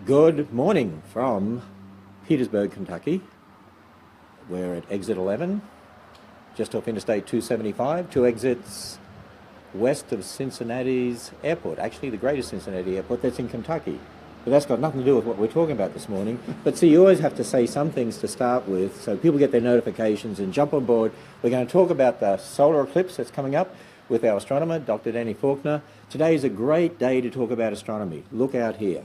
Good morning from Petersburg, Kentucky. We're at exit 11, just off Interstate 275, two exits west of Cincinnati's airport, actually the greatest Cincinnati airport that's in Kentucky. But that's got nothing to do with what we're talking about this morning. But see, you always have to say some things to start with so people get their notifications and jump on board. We're going to talk about the solar eclipse that's coming up with our astronomer, Dr. Danny Faulkner. Today is a great day to talk about astronomy. Look out here.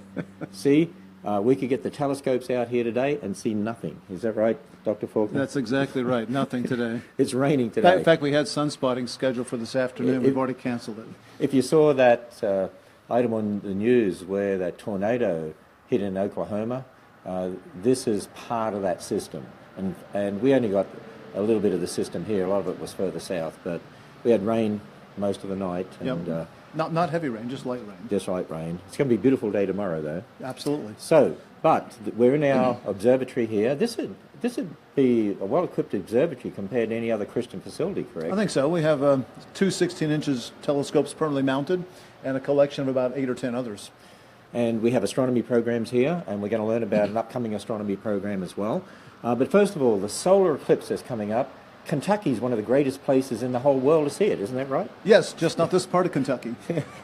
See, we could get the telescopes out here today and see nothing. Is that right, Dr. Faulkner? That's exactly right. Nothing today. It's raining today. In fact, we had sunspotting scheduled for this afternoon. We've already canceled it. If you saw that item on the news where that tornado hit in Oklahoma, this is part of that system. And we only got a little bit of the system here. A lot of it was further south, but we had rain most of the night. And, yep. Not heavy rain, just light rain. Just light rain. It's going to be a beautiful day tomorrow, though. Absolutely. So, but we're in our observatory here. This would be a well-equipped observatory compared to any other Christian facility, correct? I think so. We have two 16-inch telescopes permanently mounted and a collection of about 8 or 10 others. And we have astronomy programs here, and we're going to learn about an upcoming astronomy program as well. But first of all, the solar eclipse is coming up. Kentucky is one of the greatest places in the whole world to see it, isn't that right? Yes, just not this part of Kentucky.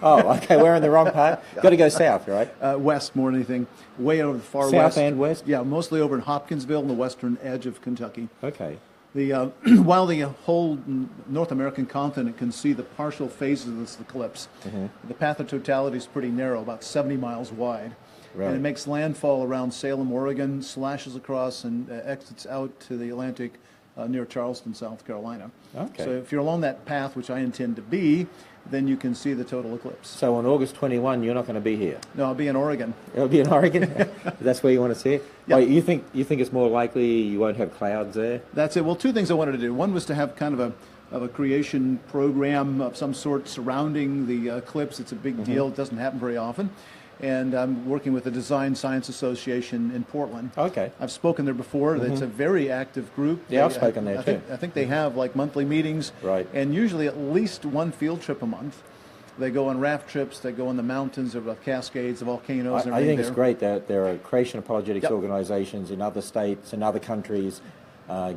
Oh, okay, we're in the wrong part. Got to go south, right? West more than anything. Way over the far south west. South and west? Yeah, mostly over in Hopkinsville, on the western edge of Kentucky. Okay. While the whole North American continent can see the partial phases of this eclipse, the path of totality is pretty narrow, about 70 miles wide. Right. And it makes landfall around Salem, Oregon, slashes across and exits out to the Atlantic near Charleston, South Carolina. Okay. So if you're along that path, which I intend to be, then you can see the total eclipse. So on August 21, you're not going to be here? No, I'll be in Oregon. You'll be in Oregon? That's where you want to see it? Yeah. Oh, you think it's more likely you won't have clouds there? That's it. Well, two things I wanted to do. One was to have kind of a creation program of some sort surrounding the eclipse. It's a big deal. It doesn't happen very often. And I'm working with the Design Science Association in Portland. Okay. I've spoken there before. It's a very active group. Yeah, I've spoken there too. I think they have like monthly meetings. Right. And usually at least one field trip a month. They go on raft trips. They go in the mountains of the Cascades, the volcanoes. I think it's great that there are creation apologetics organizations in other states and other countries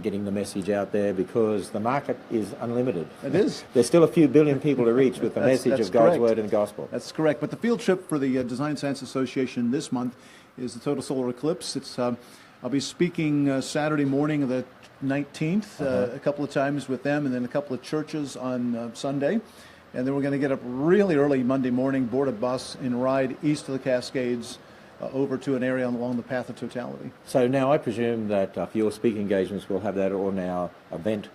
getting the message out there, because the market is unlimited. It is. There's still a few billion people to reach with the message of God's Word and the Gospel. That's correct. But the field trip for the Design Science Association this month is the total solar eclipse. It's I'll be speaking Saturday morning of the 19th, a couple of times with them, and then a couple of churches on Sunday. And then we're going to get up really early Monday morning, board a bus, and ride east of the Cascades over to an area along the path of totality. So now I presume that for your speaking engagements, we'll have that on our event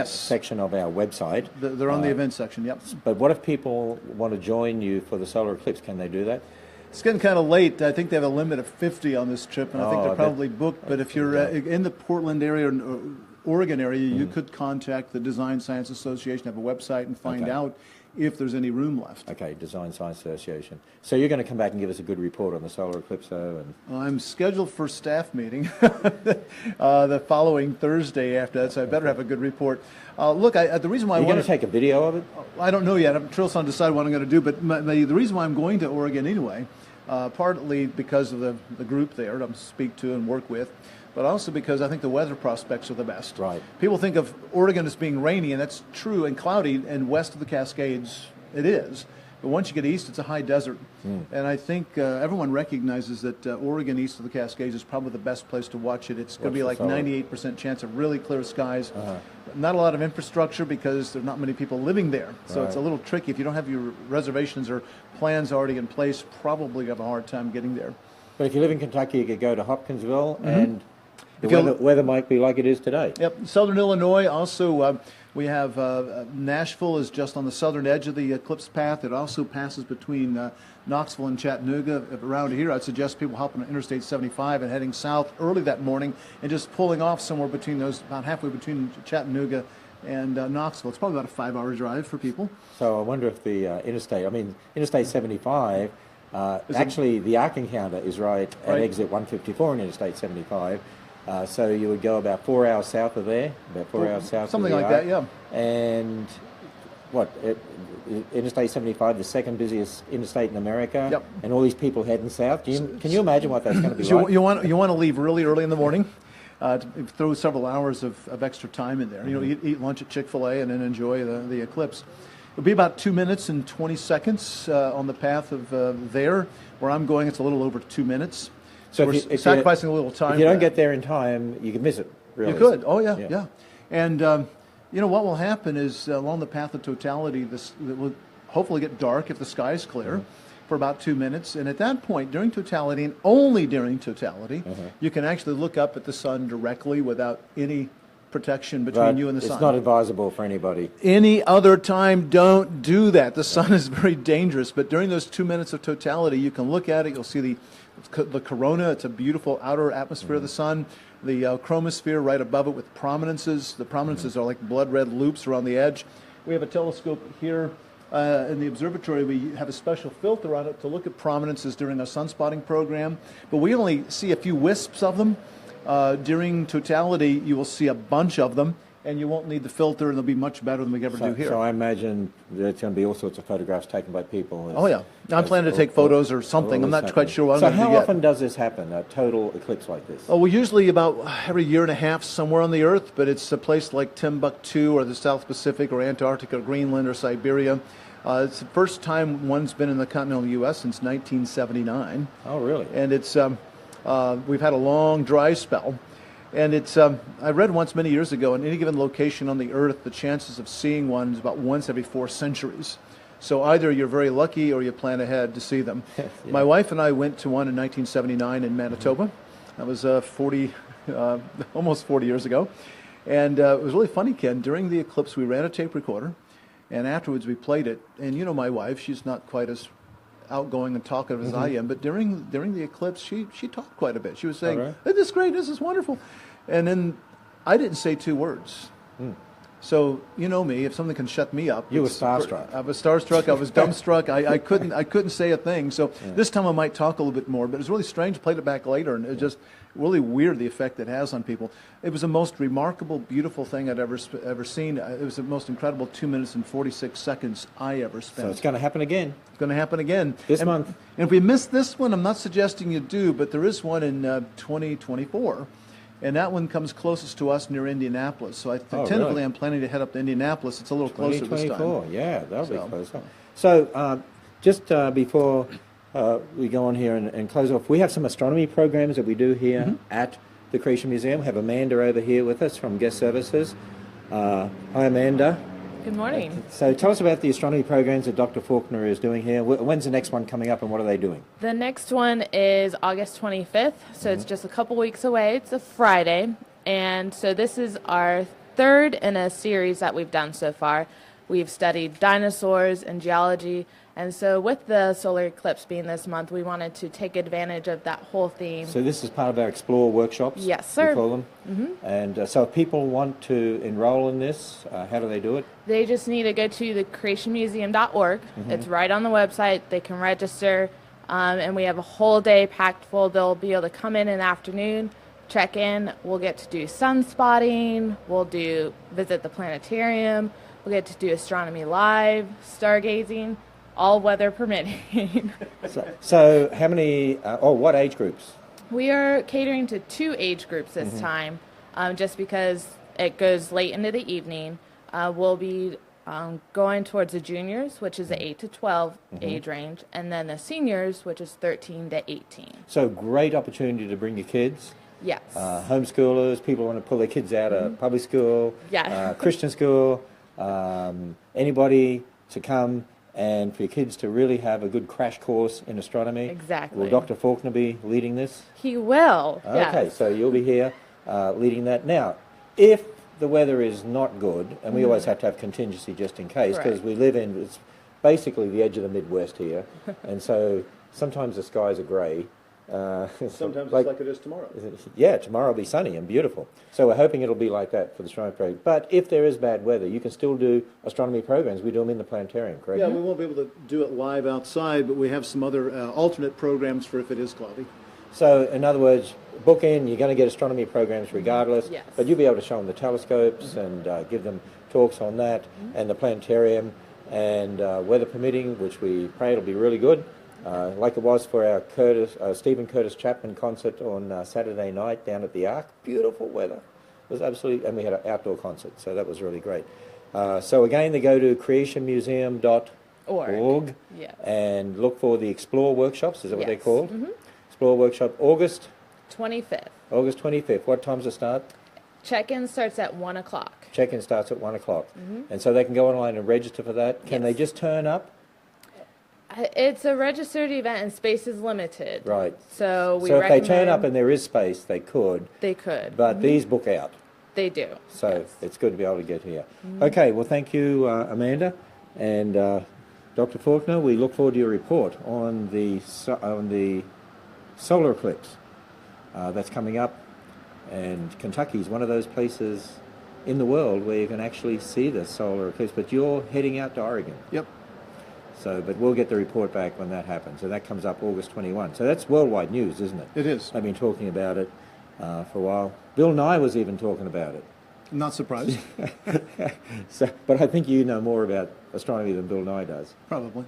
section of our website. They're on the event section, yep. But what if people want to join you for the solar eclipse? Can they do that? It's getting kind of late. I think they have a limit of 50 on this trip, and I think they're probably booked. But if you're in the Portland area or Oregon area, you could contact the Design Science Association, have a website, and find out if there's any room left. Okay, Design Science Association. So you're going to come back and give us a good report on the solar eclipse, though? I'm scheduled for staff meeting the following Thursday after that, so I better have a good report. Look, the reason why I want going to take a video of it? I don't know yet. I'm still trying to decide what I'm going to do, but the reason why I'm going to Oregon anyway, partly because of the group there to speak to and work with, but also because I think the weather prospects are the best. Right. People think of Oregon as being rainy, and that's true, and cloudy, and west of the Cascades it is. But once you get east, it's a high desert. And I think everyone recognizes that Oregon east of the Cascades is probably the best place to watch it. It's going to be like 98% chance of really clear skies. Not a lot of infrastructure because there's not many people living there. So it's a little tricky. If you don't have your reservations or plans already in place, probably have a hard time getting there. But if you live in Kentucky, you could go to Hopkinsville and the weather might be like it is today. Yep. Southern Illinois also, we have Nashville is just on the southern edge of the eclipse path. It also passes between Knoxville and Chattanooga. Around here, I'd suggest people hopping on Interstate 75 and heading south early that morning and just pulling off somewhere between those, about halfway between Chattanooga and Knoxville. It's probably about a 5-hour drive for people. So I wonder if the Interstate 75, actually the arc encounter is right at exit 154 on Interstate 75. So you would go about 4 hours south of there, about 4 hours south something of the like arc, that, yeah. And what, Interstate 75, the second busiest interstate in America, Yep. and all these people heading south. Can you imagine what that's going to be So like? you want to leave really early in the morning, to throw several hours of extra time in there. You know, eat lunch at Chick-fil-A and then enjoy the eclipse. It'll be about 2 minutes and 20 seconds on the path of there. Where I'm going, it's a little over 2 minutes. So we're sacrificing a little time. If you don't get there in time, you can miss it. Really. You could. Oh yeah. And you know what will happen is along the path of totality, it will hopefully get dark if the sky is clear. For about 2 minutes, and at that point, during totality, and only during totality, you can actually look up at the sun directly without any protection between you and the sun. It's not advisable for anybody. Any other time, don't do that. The sun is very dangerous, but during those 2 minutes of totality, you can look at it. You'll see the corona. It's a beautiful outer atmosphere of the sun. The chromosphere right above it with prominences. The prominences are like blood red loops around the edge. We have a telescope here. In the observatory, we have a special filter on it to look at prominences during our sunspotting program, but we only see a few wisps of them. During totality, you will see a bunch of them, and you won't need the filter, and they'll be much better than we ever do here. So I imagine there's going to be all sorts of photographs taken by people. Oh yeah, I'm planning to take photos or something. I'm not quite sure what I'm going to do yet. So how often does this happen, a total eclipse like this? Oh, well, usually about every year and a half somewhere on the Earth, but it's a place like Timbuktu or the South Pacific or Antarctica or Greenland or Siberia. It's the first time one's been in the continental U.S. since 1979. Oh, really? And it's we've had a long dry spell. And it's I read once many years ago, in any given location on the Earth, the chances of seeing one is about once every 4 centuries. So either you're very lucky or you plan ahead to see them. Yeah. My wife and I went to one in 1979 in Manitoba. That was almost 40 years ago. And it was really funny, Ken. During the eclipse, we ran a tape recorder. And afterwards, we played it. And you know my wife, she's not quite as outgoing and talkative as I am. But during the eclipse, she talked quite a bit. She was saying, right. "This is great, this is wonderful." And then I didn't say 2 words. So you know me, if something can shut me up. You were starstruck. I was starstruck, I was dumbstruck, I couldn't say a thing. So this time I might talk a little bit more, but it was really strange. Played it back later, and it just really weird the effect it has on people. It was the most remarkable, beautiful thing I'd ever seen. It was the most incredible 2 minutes and 46 seconds I ever spent. So it's going to happen again. It's going to happen again. This month. And if we miss this one, I'm not suggesting you do, but there is one in 2024. And that one comes closest to us near Indianapolis. So tentatively really? I'm planning to head up to Indianapolis. It's a little closer this time. Yeah, that'll be closer. So just before we go on here and close off, we have some astronomy programs that we do here at the Creation Museum. We have Amanda over here with us from Guest Services. Hi, Amanda. Good morning. So tell us about the astronomy programs that Dr. Faulkner is doing here. When's the next one coming up and what are they doing? The next one is August 25th, so it's just a couple weeks away. It's a Friday, and so this is our third in a series that we've done so far. We've studied dinosaurs and geology, and so with the solar eclipse being this month, we wanted to take advantage of that whole theme. So this is part of our Explore workshops? Yes, sir. We call them? And so if people want to enroll in this, how do they do it? They just need to go to thecreationmuseum.org. It's right on the website. They can register, and we have a whole day packed full. They'll be able to come in the afternoon, check in. We'll get to do sunspotting. We'll visit the planetarium. We'll get to do astronomy live, stargazing, all weather permitting. So how many, what age groups? We are catering to 2 age groups this time, just because it goes late into the evening. We'll be going towards the juniors, which is the 8 to 12 age range, and then the seniors, which is 13 to 18. So great opportunity to bring your kids. Yes. Homeschoolers, people want to pull their kids out of public school, Christian school, anybody to come and for your kids to really have a good crash course in astronomy. Exactly. Will Dr. Faulkner be leading this? He will. Okay, yes. so you'll be here leading that. Now, if the weather is not good, and we always have to have contingency just in case, because we live in, it's basically the edge of the Midwest here, and so sometimes the skies are grey. Sometimes it's like it is tomorrow. Yeah, tomorrow will be sunny and beautiful. So we're hoping it'll be like that for the astronomy program. But if there is bad weather, you can still do astronomy programs. We do them in the planetarium, correct? Yeah, we won't be able to do it live outside, but we have some other alternate programs for if it is cloudy. So, in other words, book in, you're going to get astronomy programs regardless, Yes. but you'll be able to show them the telescopes and give them talks on that and the planetarium. and weather permitting, which we pray it'll be really good, like it was for our Stephen Curtis Chapman concert on Saturday night down at the Ark. Beautiful weather. It was absolutely, and we had an outdoor concert, so that was really great. So again, they go to creationmuseum.org Yes. and look for the Explore workshops. Is that what they're Yes. called? Mm-hmm. Explore workshop, August 25th. 25th. What time's it start? Check-in starts at 1 o'clock. Check-in starts at 1 o'clock. And so they can go online and register for that. Can they Yes. just turn up? It's a registered event and space is limited. Right. So we So if they recommend turn up and there is space, they could. they could. But these book out. They do. So yes. it's good to be able to get here. Okay, well, thank you, Amanda. And Dr. Faulkner, we look forward to your report on the solar eclipse that's coming up. And Kentucky is one of those places in the world where you can actually see the solar eclipse. But you're heading out to Oregon. Yep. So, but we'll get the report back when that happens. So that comes up August 21. So that's worldwide news, isn't it? It is. I've been talking about it for a while. Bill Nye was even talking about it. Not surprised. So, but I think you know more about astronomy than Bill Nye does. Probably.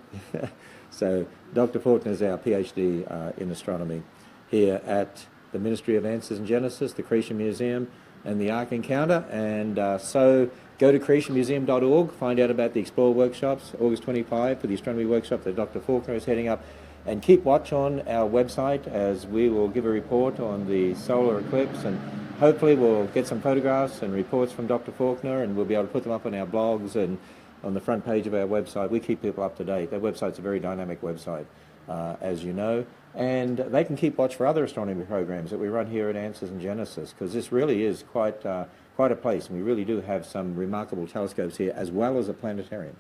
So Dr. Faulkner is our PhD in astronomy here at the Ministry of Answers and Genesis, the Creation Museum, and the Ark Encounter. And so go to creationmuseum.org, find out about the Explore workshops, August 25 for the astronomy workshop that Dr. Faulkner is heading up. And keep watch on our website as we will give a report on the solar eclipse, and hopefully we'll get some photographs and reports from Dr. Faulkner, and we'll be able to put them up on our blogs and on the front page of our website. We keep people up to date. That website's a very dynamic website, as you know. And they can keep watch for other astronomy programs that we run here at Answers and Genesis, because this really is quite a place, and we really do have some remarkable telescopes here, as well as a planetarium.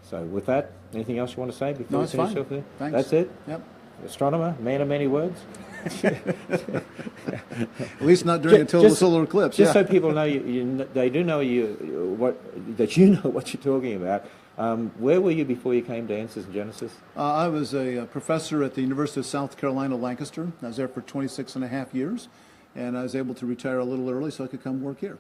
So with that, anything else you want to say before No, we it's finish fine. off there? Thanks. That's it? Yep. Astronomer, man of many words? At least not during a total solar eclipse. Just Yeah. so people know, they do know that you know what you're talking about. Where were you before you came to Answers and Genesis? I was a professor at the University of South Carolina, Lancaster. I was there for 26 and a half years, and I was able to retire a little early so I could come work here.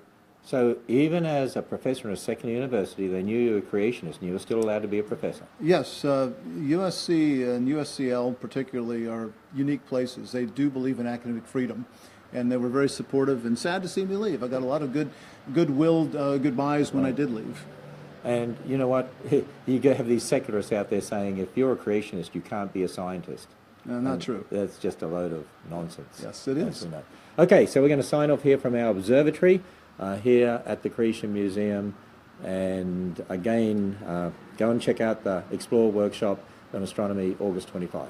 So even as a professor in a secular university, they knew you were a creationist, and you were still allowed to be a professor. Yes, USC and USCL particularly are unique places. They do believe in academic freedom, and they were very supportive, and sad to see me leave. I got a lot of goodwill goodbyes when I did leave. And you know what? You have these secularists out there saying if you're a creationist, you can't be a scientist. Not true. That's just a load of nonsense. Yes, it is. We know. Okay, so we're going to sign off here from our observatory here at the Creation Museum. And again, go and check out the Explore workshop on astronomy August 25.